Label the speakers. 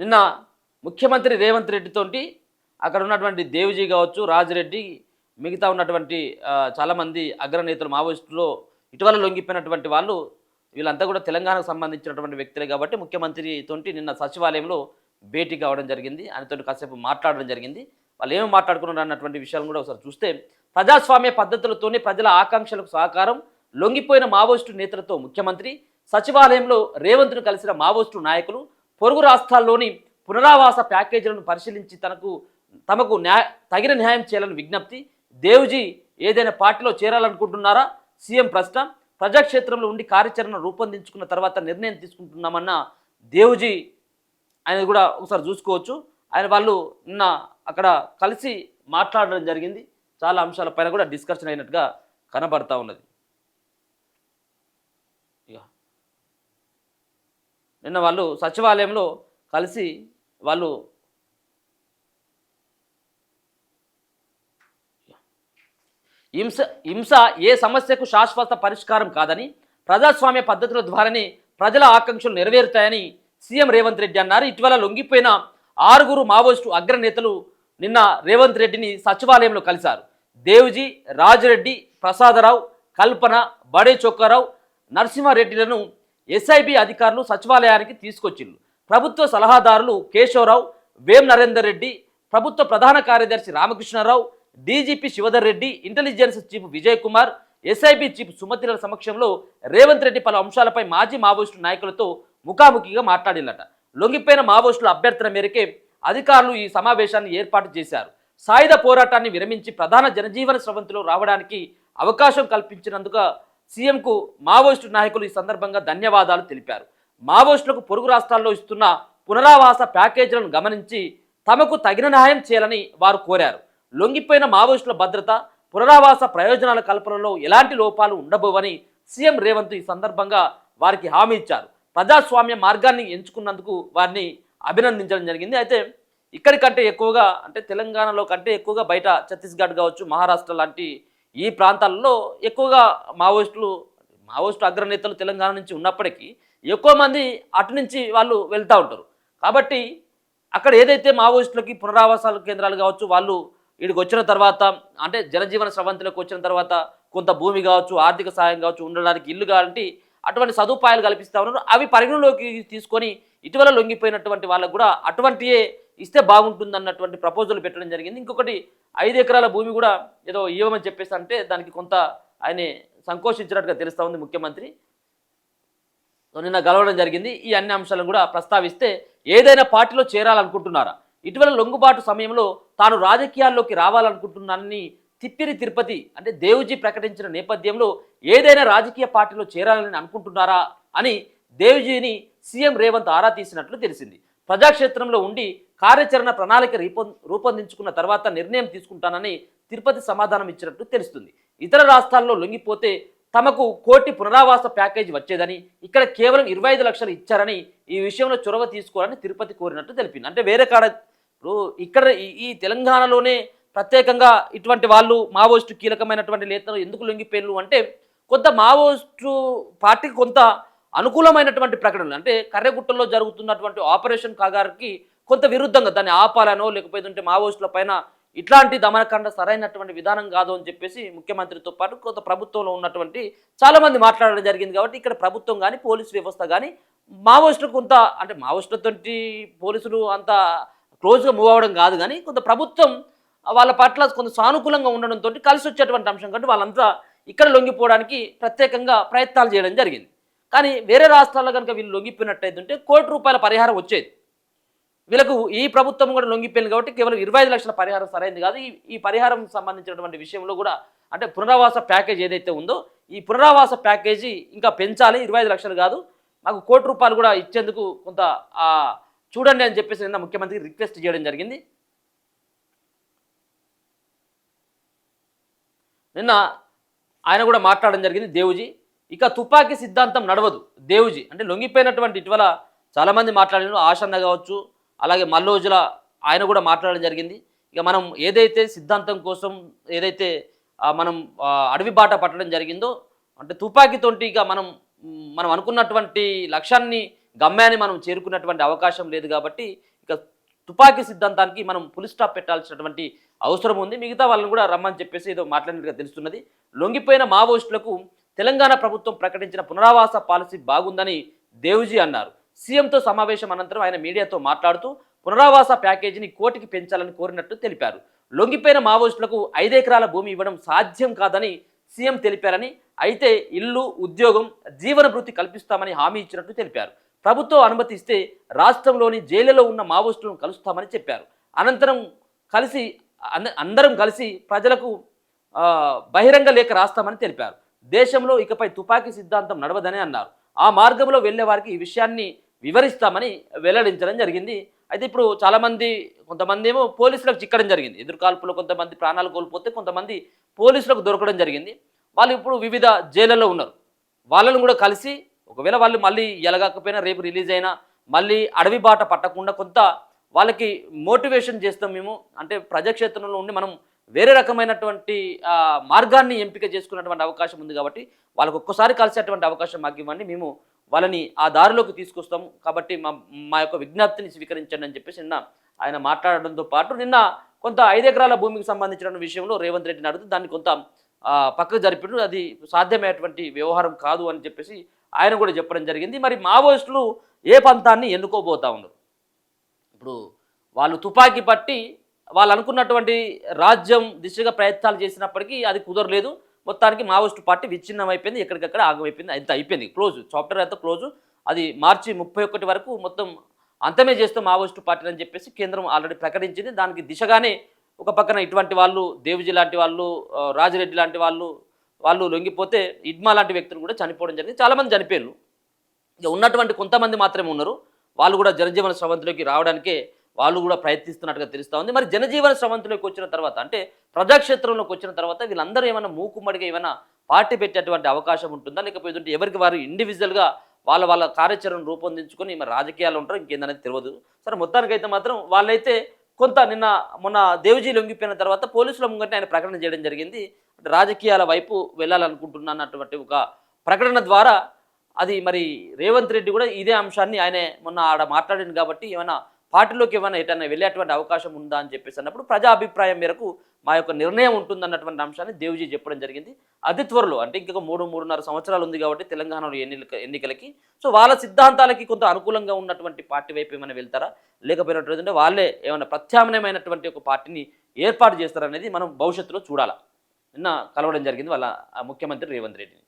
Speaker 1: నిన్న ముఖ్యమంత్రి రేవంత్ రెడ్డితోటి అక్కడ ఉన్నటువంటి దేవ్జీ కావచ్చు, రాజిరెడ్డి, మిగతా ఉన్నటువంటి చాలామంది అగ్రనేతలు మావోయిస్టులో ఇటీవల లొంగిపోయినటువంటి వాళ్ళు వీళ్ళంతా కూడా తెలంగాణకు సంబంధించినటువంటి వ్యక్తులే కాబట్టి ముఖ్యమంత్రితోటి నిన్న సచివాలయంలో భేటీ కావడం జరిగింది. ఆయనతో కాసేపు మాట్లాడడం జరిగింది. వాళ్ళు ఏమి మాట్లాడుకున్నారు అన్నటువంటి విషయాలను కూడా ఒకసారి చూస్తే, ప్రజాస్వామ్య పద్ధతులతోనే ప్రజల ఆకాంక్షలకు సహకారం, లొంగిపోయిన మావోయిస్టు నేతలతో ముఖ్యమంత్రి, సచివాలయంలో రేవంత్ను కలిసిన మావోయిస్టు నాయకులు, పొరుగు రాష్ట్రాల్లోని పునరావాస ప్యాకేజీలను పరిశీలించి తమకు తగిన న్యాయం చేయాలని విజ్ఞప్తి. దేవ్జీ ఏదైనా పార్టీలో చేరాలనుకుంటున్నారా? సీఎం ప్రశ్న. ప్రజాక్షేత్రంలో ఉండి కార్యాచరణ రూపొందించుకున్న తర్వాత నిర్ణయం తీసుకుంటున్నామన్న దేవ్జీ ఆయన కూడా ఒకసారి చూసుకోవచ్చు. వాళ్ళు నిన్న అక్కడ కలిసి మాట్లాడడం జరిగింది. చాలా అంశాలపైన కూడా డిస్కషన్ అయినట్టుగా కనబడతా ఉన్నది. నిన్న వాళ్ళు సచివాలయంలో కలిసి వాళ్ళు హింస ఏ సమస్యకు శాశ్వత పరిష్కారం కాదని, ప్రజాస్వామ్య పద్ధతుల ద్వారానే ప్రజల ఆకాంక్షలు నెరవేరుతాయని సీఎం రేవంత్ రెడ్డి అన్నారు. ఇటీవల లొంగిపోయిన 6 మావోయిస్టు అగ్రనేతలు నిన్న రేవంత్ రెడ్డిని సచివాలయంలో కలిశారు. దేవ్జీ, రాజిరెడ్డి, ప్రసాదరావు, కల్పన, బడే చొక్కారావు, నరసింహారెడ్డిలను ఎస్ఐబి అధికారులు సచివాలయానికి తీసుకొచ్చిండ్రు. ప్రభుత్వ సలహాదారులు కేశవరావు, వేం నరేందర్ రెడ్డి, ప్రభుత్వ ప్రధాన కార్యదర్శి Ramakrishna Rao, DGP Shivdhar Reddy, intelligence chief Vijay Kumar, SIB chief సుమతిల సమక్షంలో రేవంత్ రెడ్డి పలు అంశాలపై మాజీ మావోయిస్టు నాయకులతో ముఖాముఖిగా మాట్లాడిల్లట. లొంగిపోయిన మావోయిస్టుల అభ్యర్థన మేరకే అధికారులు ఈ సమావేశాన్ని ఏర్పాటు చేశారు. సాయుధ పోరాటాన్ని విరమించి ప్రధాన జనజీవన స్రవంతిలో రావడానికి అవకాశం కల్పించినందుకు సీఎంకు మావోయిస్టు నాయకులు ఈ సందర్భంగా ధన్యవాదాలు తెలిపారు. మావోయిస్టులకు పొరుగు రాష్ట్రాల్లో ఇస్తున్న పునరావాస ప్యాకేజీలను గమనించి తమకు తగిన న్యాయం చేయాలని వారు కోరారు. లొంగిపోయిన మావోయిస్టుల భద్రత, పునరావాస ప్రయోజనాల కల్పనలో ఎలాంటి లోపాలు ఉండబోవని సీఎం రేవంత్ ఈ సందర్భంగా వారికి హామీ ఇచ్చారు. ప్రజాస్వామ్య మార్గాన్ని ఎంచుకున్నందుకు వారిని అభినందించడం జరిగింది. అయితే ఇక్కడి కంటే ఎక్కువగా, అంటే తెలంగాణలో కంటే ఎక్కువగా బయట ఛత్తీస్గఢ్ కావచ్చు, మహారాష్ట్ర లాంటి ఈ ప్రాంతాల్లో ఎక్కువగా మావోయిస్టు అగ్రనేతలు తెలంగాణ నుంచి ఉన్నప్పటికీ ఎక్కువ మంది అటు నుంచి వాళ్ళు వెళ్తూ ఉంటారు. కాబట్టి అక్కడ ఏదైతే మావోయిస్టులకి పునరావాసాల కేంద్రాలు కావచ్చు, వాళ్ళు వీడికి వచ్చిన తర్వాత, అంటే జనజీవన స్రవంతిలోకి వచ్చిన తర్వాత కొంత భూమి కావచ్చు, ఆర్థిక సాయం కావచ్చు, ఉండడానికి ఇల్లు కావాలంటే అటువంటి సదుపాయాలు కల్పిస్తూ ఉన్నారు. అవి పరిగణలోకి తీసుకొని ఇటీవల లొంగిపోయినటువంటి వాళ్ళకు కూడా అటువంటియే ఇస్తే బాగుంటుంది అన్నటువంటి ప్రపోజల్ పెట్టడం జరిగింది. ఇంకొకటి 5 ఎకరాల భూమి కూడా ఏదో ఇవ్వమని చెప్పేసి అంటే దానికి కొంత ఆయన సంకోచించినట్టుగా తెలుస్తూ ఉంది ముఖ్యమంత్రి. నిన్న గెలవడం జరిగింది. ఈ అన్ని అంశాలను కూడా ప్రస్తావిస్తే, ఏదైనా పార్టీలో చేరాలనుకుంటున్నారా? ఇటీవల లొంగుబాటు సమయంలో తాను రాజకీయాల్లోకి రావాలనుకుంటున్నానని తిప్పిరి తిరుపతి అంటే దేవ్జీ ప్రకటించిన నేపథ్యంలో ఏదైనా రాజకీయ పార్టీలో చేరాలని అనుకుంటున్నారా అని దేవ్జీని సీఎం రేవంత్ ఆరా తీసినట్లు తెలిసింది. ప్రజాక్షేత్రంలో ఉండి కార్యాచరణ ప్రణాళిక రూపొందించుకున్న తర్వాత నిర్ణయం తీసుకుంటానని తిరుపతి సమాధానం ఇచ్చినట్లు తెలుస్తుంది. ఇతర రాష్ట్రాల్లో లొంగిపోతే తమకు 1 కోటి పునరావాస ప్యాకేజీ వచ్చేదని, ఇక్కడ కేవలం 25 లక్షలు ఇచ్చారని, ఈ విషయంలో చొరవ తీసుకోవాలని తిరుపతి కోరినట్టు తెలిపింది. అంటే వేరే కాడ ఇక్కడ ఈ తెలంగాణలోనే ప్రత్యేకంగా ఇటువంటి వాళ్ళు మావోయిస్టు కీలకమైనటువంటి నేతలు ఎందుకు లొంగిపోయినరు అంటే, కొంత మావోయిస్టు పార్టీకి కొంత అనుకూలమైనటువంటి ప్రకటనలు, అంటే కర్రెగుట్టలో జరుగుతున్నటువంటి ఆపరేషన్ కాగారికి కొంత విరుద్ధంగా దాన్ని ఆపాలనో, లేకపోతే మావోయిస్టుల పైన ఇట్లాంటి దమనకాండ సరైనటువంటి విధానం కాదు అని చెప్పేసి ముఖ్యమంత్రితో పాటు కొంత ప్రభుత్వంలో ఉన్నటువంటి చాలామంది మాట్లాడడం జరిగింది. కాబట్టి ఇక్కడ ప్రభుత్వం కానీ పోలీసు వ్యవస్థ కానీ మావోయిస్టులు కొంత, అంటే మావోయిస్టులతో పోలీసులు అంత క్లోజ్గా మూవ్ అవ్వడం కాదు, కానీ కొంత ప్రభుత్వం వాళ్ళ పట్ల కొంత సానుకూలంగా ఉండడంతో కలిసి వచ్చేటువంటి అంశం కాబట్టి వాళ్ళంతా ఇక్కడ లొంగిపోవడానికి ప్రత్యేకంగా ప్రయత్నాలు చేయడం జరిగింది. కానీ వేరే రాష్ట్రాల్లో కనుక వీళ్ళు లొంగిపోయినట్టయితే ₹1 కోటి పరిహారం వచ్చేది. వీళ్ళకు ఈ ప్రభుత్వం కూడా లొంగిపోయింది కాబట్టి కేవలం 25 లక్షల పరిహారం సరైనది కాదు. ఈ పరిహారం సంబంధించినటువంటి విషయంలో కూడా, అంటే పునరావాస ప్యాకేజ్ ఏదైతే ఉందో ఈ పునరావాస ప్యాకేజీ ఇంకా పెంచాలి, 25 లక్షలు కాదు, మాకు ₹1 కోటి కూడా ఇచ్చేందుకు కొంత చూడండి అని చెప్పేసి నిన్న ముఖ్యమంత్రి రిక్వెస్ట్ చేయడం జరిగింది. నిన్న ఆయన కూడా మాట్లాడడం జరిగింది దేవ్జీ. ఇక తుపాకీ సిద్ధాంతం నడవదు దేవ్జీ అంటే లొంగిపోయినటువంటి ఇటీవల చాలామంది మాట్లాడిన ఆశన్న కావచ్చు, అలాగే మల్లోజుల ఆయన కూడా మాట్లాడడం జరిగింది. ఇక మనం ఏదైతే సిద్ధాంతం కోసం ఏదైతే మనం అడవి బాట పట్టడం జరిగిందో, అంటే తుపాకీతోటి ఇక మనం అనుకున్నటువంటి లక్ష్యాన్ని, గమ్యాన్ని మనం చేరుకున్నటువంటి అవకాశం లేదు. కాబట్టి తుపాకీ సిద్ధాంతానికి మనం ఫుల్ స్టాప్ పెట్టాల్సినటువంటి అవసరం ఉంది. మిగతా వాళ్ళని కూడా రమ్మని చెప్పేసి ఏదో మాట్లాడినట్టుగా తెలుస్తున్నది. లొంగిపోయిన మావోయిస్టులకు తెలంగాణ ప్రభుత్వం ప్రకటించిన పునరావాస పాలసీ బాగుందని దేవ్జీ అన్నారు. సీఎంతో సమావేశం అనంతరం ఆయన మీడియాతో మాట్లాడుతూ పునరావాస ప్యాకేజీని కోటికి పెంచాలని కోరినట్టు తెలిపారు. లొంగిపోయిన మావోయిస్టులకు 5 ఎకరాల భూమి ఇవ్వడం సాధ్యం కాదని సీఎం తెలిపారని, అయితే ఇల్లు, ఉద్యోగం, జీవన భృతి కల్పిస్తామని హామీ ఇచ్చినట్టు తెలిపారు. ప్రభుత్వం అనుమతి ఇస్తే రాష్ట్రంలోని జైళ్లలో ఉన్న మావోయిస్టులను కలుస్తామని చెప్పారు. అనంతరం అందరం కలిసి ప్రజలకు బహిరంగ లేఖ రాస్తామని తెలిపారు. దేశంలో ఇకపై తుపాకీ సిద్ధాంతం నడవదని అన్నారు. ఆ మార్గంలో వెళ్లే వారికి ఈ విషయాన్ని వివరిస్తామని వెల్లడించడం జరిగింది. అయితే ఇప్పుడు చాలామంది కొంతమంది ఏమో పోలీసులకు చిక్కడం జరిగింది. ఎదురుకాల్పులో కొంతమంది ప్రాణాలు కోల్పోతే కొంతమంది పోలీసులకు దొరకడం జరిగింది. వాళ్ళు ఇప్పుడు వివిధ జైళ్ళలో ఉన్నారు. వాళ్ళను కూడా కలిసి ఒకవేళ వాళ్ళు మళ్ళీ ఎలగకపోయినా రేపు రిలీజ్ అయినా మళ్ళీ అడవి బాట పట్టకుండా కొంత వాళ్ళకి మోటివేషన్ చేస్తాం మేము. అంటే ప్రజాక్షేత్రంలో ఉండి మనం వేరే రకమైనటువంటి మార్గాన్ని ఎంపిక చేసుకున్నటువంటి అవకాశం ఉంది కాబట్టి వాళ్ళకు ఒక్కసారి కలిసేటువంటి అవకాశం మాకు ఇవ్వండి, మేము వాళ్ళని ఆ దారిలోకి తీసుకొస్తాము, కాబట్టి మా యొక్క విజ్ఞప్తిని స్వీకరించండి అని చెప్పేసి నిన్న ఆయన మాట్లాడడంతో పాటు నిన్న కొంత 5 ఎకరాల భూమికి సంబంధించిన విషయంలో రేవంత్ రెడ్డిని అడుగుతూ దాన్ని కొంత పక్కకు జరిపినప్పుడు అది సాధ్యమైనటువంటి వ్యవహారం కాదు అని చెప్పేసి ఆయన కూడా చెప్పడం జరిగింది. మరి మావోయిస్టులు ఏ పంతాన్ని ఎన్నుకోబోతా ఉన్నారు? ఇప్పుడు వాళ్ళు తుపాకీ పట్టి వాళ్ళు అనుకున్నటువంటి రాజ్యం దిశగా ప్రయత్నాలు చేసినప్పటికీ అది కుదరలేదు. మొత్తానికి మావోయిస్టు పార్టీ విచ్ఛిన్నం అయిపోయింది, ఎక్కడికక్కడ ఆగమైపోయింది, అంత అయిపోయింది, క్లోజ్, చాప్టర్ అంతా క్లోజు. అది మార్చి 31 వరకు మొత్తం అంతమే చేస్తాం మావోయిస్టు పార్టీ అని చెప్పేసి కేంద్రం ఆల్రెడీ ప్రకటించింది. దానికి దిశగానే ఒక పక్కన ఇటువంటి వాళ్ళు, దేవ్జీ లాంటి వాళ్ళు, రాజిరెడ్డి లాంటి వాళ్ళు లొంగిపోతే ఇడ్మా లాంటి వ్యక్తులు కూడా చనిపోవడం జరిగింది. చాలామంది చనిపోయారు. ఇక ఉన్నటువంటి కొంతమంది మాత్రమే ఉన్నారు. వాళ్ళు కూడా జనజీవన స్రవంతిలోకి రావడానికే వాళ్ళు కూడా ప్రయత్నిస్తున్నట్టుగా తెలుస్తూ ఉంది. మరి జనజీవన స్రవంతిలోకి వచ్చిన తర్వాత, అంటే ప్రజాక్షేత్రంలోకి వచ్చిన తర్వాత వీళ్ళందరూ ఏమైనా మూకుమ్మడిగా ఏమైనా పార్టీ పెట్టేటువంటి అవకాశం ఉంటుందా, లేకపోతే ఎవరికి వారు ఇండివిజువల్గా వాళ్ళ కార్యాచరణ రూపొందించుకొని మరి రాజకీయాలు ఉంటారో ఇంకేందనేది తెలియదు. సరే, మొత్తానికైతే మాత్రం వాళ్ళైతే కొంత మొన్న దేవ్జీ లొంగిపోయిన తర్వాత పోలీసుల ముంగట ఆయన ప్రకటన చేయడం జరిగింది. అంటే రాజకీయాల వైపు వెళ్ళాలనుకుంటున్నటువంటి ఒక ప్రకటన ద్వారా అది మరి రేవంత్ రెడ్డి కూడా ఇదే అంశాన్ని ఆయనే మొన్న ఆడ మాట్లాడింది కాబట్టి ఏమైనా పార్టీలోకి ఏమైనా ఎటైనా వెళ్ళేటువంటి అవకాశం ఉందా అని చెప్పేసి అన్నప్పుడు ప్రజా అభిప్రాయం మేరకు మా యొక్క నిర్ణయం ఉంటుందన్నటువంటి అంశాన్ని దేవ్జీ చెప్పడం జరిగింది. అతి త్వరలో, అంటే ఇంకొక 3-3.5 సంవత్సరాలు ఉంది కాబట్టి తెలంగాణలో ఎన్నికలకి, సో వాళ్ళ సిద్ధాంతాలకి కొంత అనుకూలంగా ఉన్నటువంటి పార్టీ వైపు ఏమైనా వెళ్తారా, లేకపోయినట్టు వాళ్ళే ఏమైనా ప్రత్యామ్నాయమైనటువంటి ఒక పార్టీని ఏర్పాటు చేస్తారనేది మనం భవిష్యత్తులో చూడాలా. నిన్న కలవడం జరిగింది వాళ్ళ ముఖ్యమంత్రి రేవంత్ రెడ్డిని.